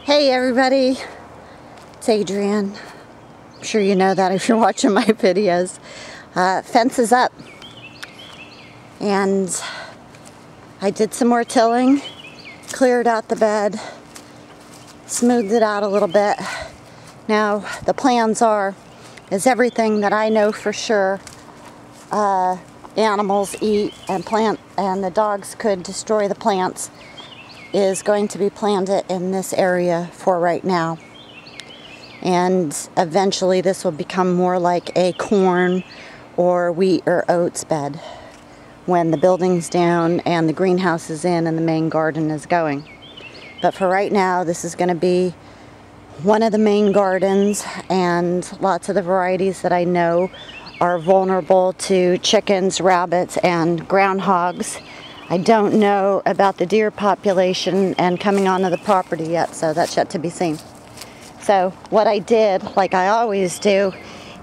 Hey everybody, it's Adrienne. I'm sure you know that if you're watching my videos. Fence is up, and I did some more tilling, cleared out the bed, smoothed it out a little bit. Now the plans is everything that I know for sure animals eat and the dogs could destroy the plants is going to be planted in this area for right now. And eventually this will become more like a corn or wheat or oats bed when the building's down and the greenhouse is in and the main garden is going. But for right now, this is going to be one of the main gardens, and lots of the varieties that I know are vulnerable to chickens, rabbits, and groundhogs. I don't know about the deer population and coming onto the property yet, so that's yet to be seen. So what I did, like I always do,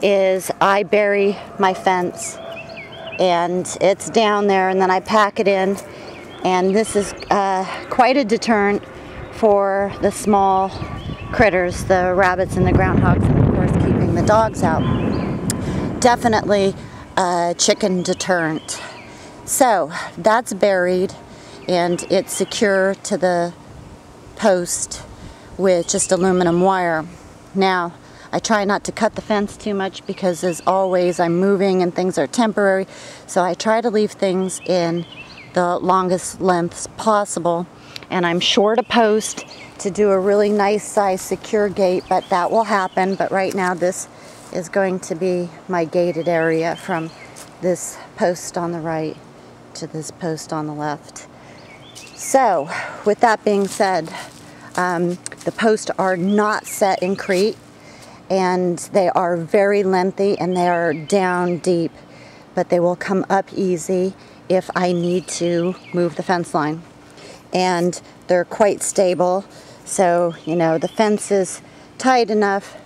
is I bury my fence, and it's down there, and then I pack it in, and this is quite a deterrent for the small critters, the rabbits and the groundhogs, and of course keeping the dogs out. Definitely a chicken deterrent. So that's buried, and it's secure to the post with just aluminum wire. Now I try not to cut the fence too much because, as always, I'm moving and things are temporary, so I try to leave things in the longest lengths possible. And I'm short a post to do a really nice size secure gate, but that will happen. But right now this is going to be my gated area from this post on the right to this post on the left. So with that being said, the posts are not set in crete, and they are very lengthy and they are down deep, but they will come up easy if I need to move the fence line. And they're quite stable, so you know the fence is tight enough,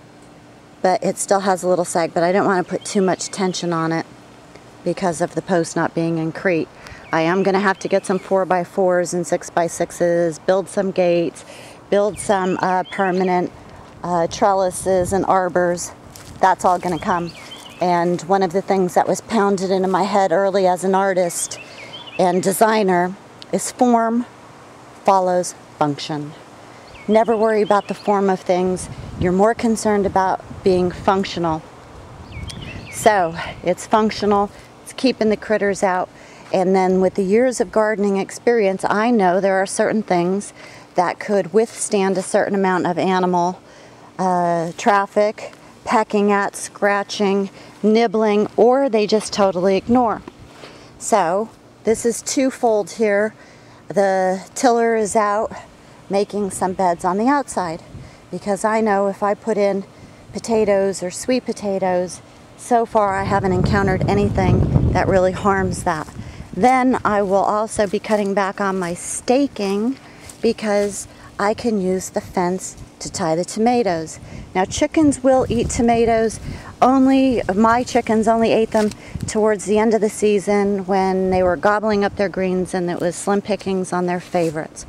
but it still has a little sag, but I don't want to put too much tension on it because of the post not being in crete. I am going to have to get some 4x4s and 6x6s, build some gates, build some permanent trellises and arbors. That's all going to come. And one of the things that was pounded into my head early as an artist and designer is form follows function. Never worry about the form of things. You're more concerned about being functional. So it's functional, it's keeping the critters out, and then with the years of gardening experience, I know there are certain things that could withstand a certain amount of animal traffic, pecking at, scratching, nibbling, or they just totally ignore. So this is twofold here. The tiller is out making some beds on the outside, because I know if I put in potatoes or sweet potatoes, so far I haven't encountered anything that really harms that. Then I will also be cutting back on my staking because I can use the fence to tie the tomatoes. Now chickens will eat tomatoes. My chickens only ate them towards the end of the season when they were gobbling up their greens and it was slim pickings on their favorites.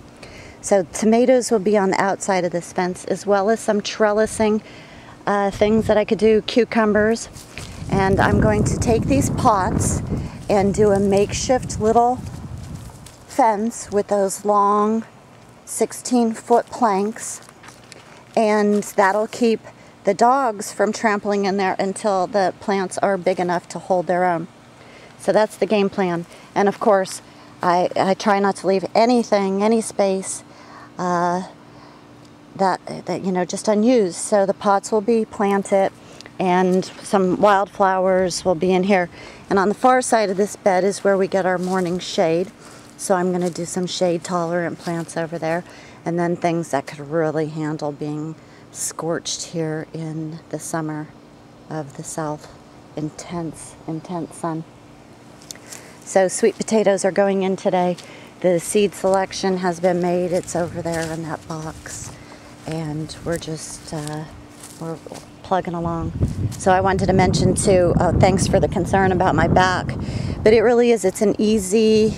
So tomatoes will be on the outside of this fence, as well as some trellising things that I could do, cucumbers. And I'm going to take these pots and do a makeshift little fence with those long 16-foot planks, and that'll keep the dogs from trampling in there until the plants are big enough to hold their own. So that's the game plan. And of course, I try not to leave anything, any space that you know, just unused. So the pots will be planted, and some wildflowers will be in here. And on the far side of this bed is where we get our morning shade. So I'm going to do some shade tolerant plants over there, and then things that could really handle being scorched here in the summer of the South. Intense sun. So sweet potatoes are going in today. The seed selection has been made. It's over there in that box, and we're just we're plugging along. So I wanted to mention too, thanks for the concern about my back, but it really is, it's an easy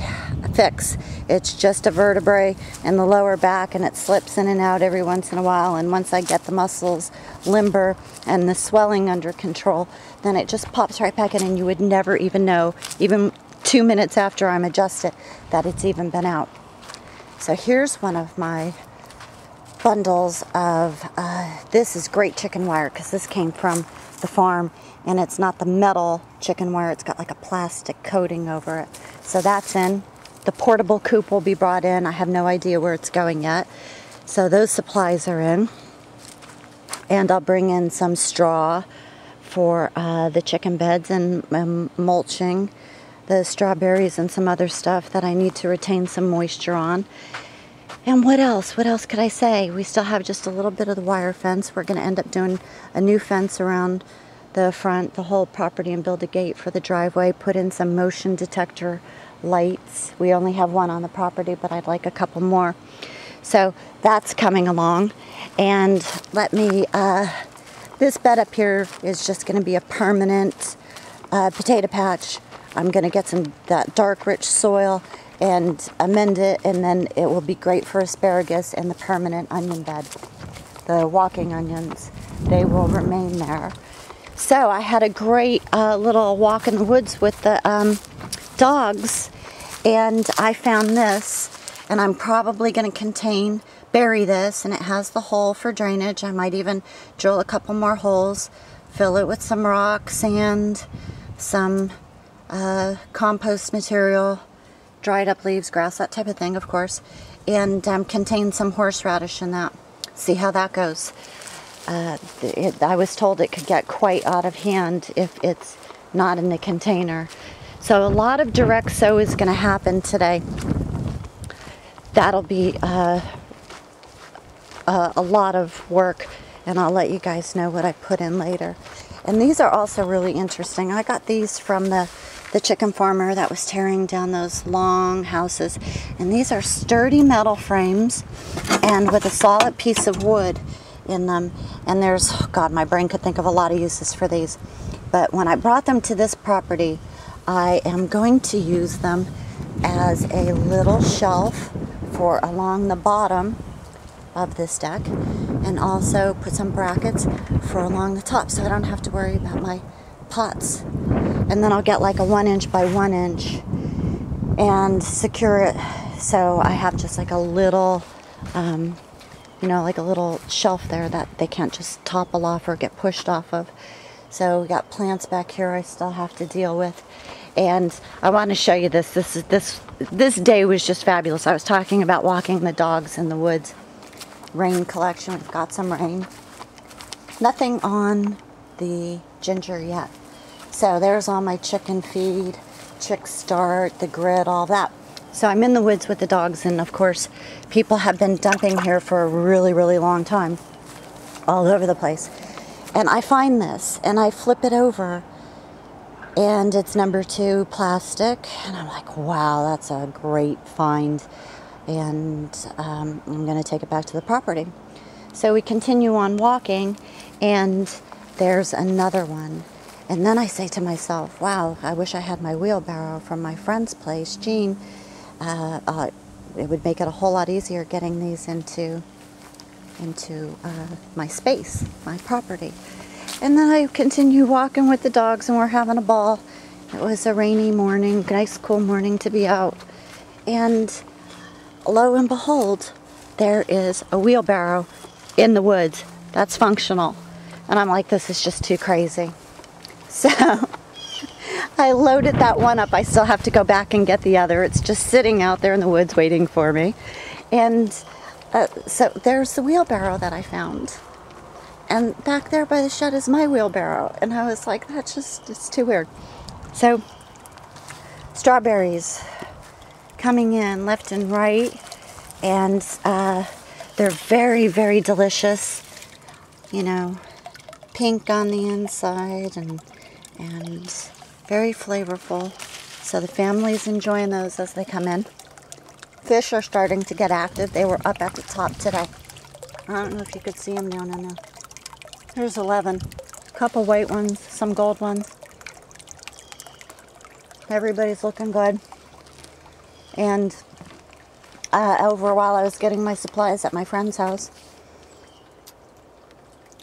fix. It's just a vertebrae in the lower back, and it slips in and out every once in a while, and once I get the muscles limber and the swelling under control, then it just pops right back in, and you would never even know, even 2 minutes after I'm adjusted, that it's even been out. So here's one of my bundles of, this is great chicken wire, because this came from the farm, and it's not the metal chicken wire, it's got like a plastic coating over it. So that's in. The portable coop will be brought in. I have no idea where it's going yet. So those supplies are in. And I'll bring in some straw for the chicken beds and mulching the strawberries and some other stuff that I need to retain some moisture on. And what else? What else could I say? We still have just a little bit of the wire fence. We're going to end up doing a new fence around the front, the whole property, and build a gate for the driveway. Put in some motion detector lights. We only have one on the property, but I'd like a couple more. So that's coming along. And let me, this bed up here is just going to be a permanent potato patch. I'm going to get some that dark, rich soil and amend it, and then it will be great for asparagus and the permanent onion bed. The walking onions, they will remain there. So I had a great little walk in the woods with the dogs, and I found this, and I'm probably going to bury this, and it has the hole for drainage. I might even drill a couple more holes, fill it with some rock, sand, some compost material, dried up leaves, grass, that type of thing, of course, and contain some horseradish in that. See how that goes. I was told it could get quite out of hand if it's not in the container. So a lot of direct sow is going to happen today. That'll be a lot of work, and I'll let you guys know what I put in later. And these are also really interesting. I got these from the chicken farmer that was tearing down those long houses. And these are sturdy metal frames and with a solid piece of wood in them. And there's, oh God, my brain could think of a lot of uses for these. But when I brought them to this property, I am going to use them as a little shelf for along the bottom of this deck, and also put some brackets for along the top, so I don't have to worry about my pots. And then I'll get like a 1 inch by 1 inch and secure it, so I have just like a little you know, like a little shelf there that they can't just topple off or get pushed off of. So we got plants back here I still have to deal with. And I want to show you this. This day was just fabulous. I was talking about walking the dogs in the woods. Rain collection. We've got some rain. Nothing on the ginger yet. So there's all my chicken feed, chick start, the grid, all that. So I'm in the woods with the dogs, and of course people have been dumping here for a really, really long time. All over the place. And I find this, and I flip it over, and it's number 2 plastic, and I'm like, wow, that's a great find, and I'm going to take it back to the property. So we continue on walking, and there's another one, and then I say to myself, wow, I wish I had my wheelbarrow from my friend's place, Jean. It would make it a whole lot easier getting these into my space, my property. And then I continue walking with the dogs, and we're having a ball. It was a rainy morning, nice cool morning to be out. And lo and behold, there is a wheelbarrow in the woods that's functional. And I'm like, this is just too crazy. So I loaded that one up. I still have to go back and get the other. It's just sitting out there in the woods waiting for me. And so there's the wheelbarrow that I found. And back there by the shed is my wheelbarrow. And I was like, that's just, it's too weird. So, strawberries coming in left and right. And they're very, very delicious. You know, pink on the inside and very flavorful. So the family's enjoying those as they come in. Fish are starting to get active. They were up at the top today. I don't know if you could see them down in there. There's 11. A couple white ones, some gold ones. Everybody's looking good. And over while I was getting my supplies at my friend's house,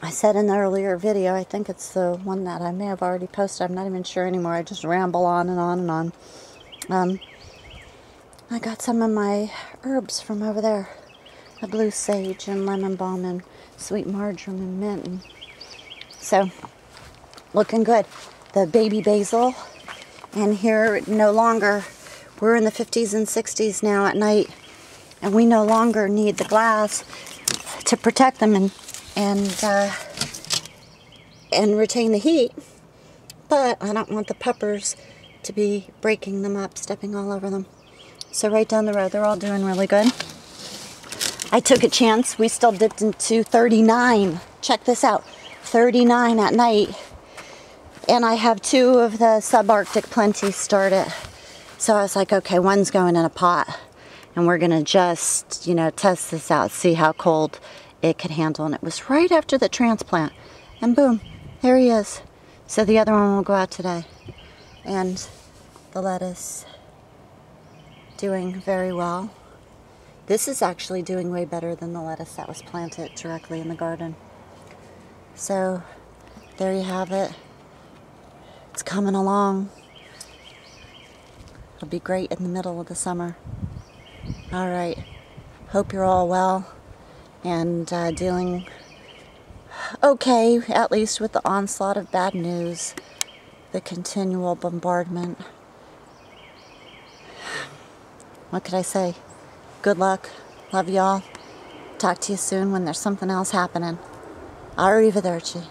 I said in the earlier video, I think it's the one that I may have already posted, I'm not even sure anymore, I just ramble on and on and on. I got some of my herbs from over there. The blue sage and lemon balm and sweet marjoram and mint. And so, looking good. The baby basil. And here, no longer, we're in the 50s and 60s now at night. And we no longer need the glass to protect them and retain the heat. But I don't want the puppers to be breaking them up, stepping all over them. So right down the road, they're all doing really good. I took a chance. We still dipped into 39. Check this out. 39 at night. And I have 2 of the subarctic plenties started. So I was like, okay, one's going in a pot. And we're going to just, test this out. See how cold it could handle. And it was right after the transplant. And boom, there he is. So the other one will go out today. And the lettuce doing very well. This is actually doing way better than the lettuce that was planted directly in the garden. So, there you have it. It's coming along. It'll be great in the middle of the summer. Alright, hope you're all well and dealing okay, at least with the onslaught of bad news, the continual bombardment. What could I say? Good luck. Love y'all. Talk to you soon when there's something else happening. Arrivederci.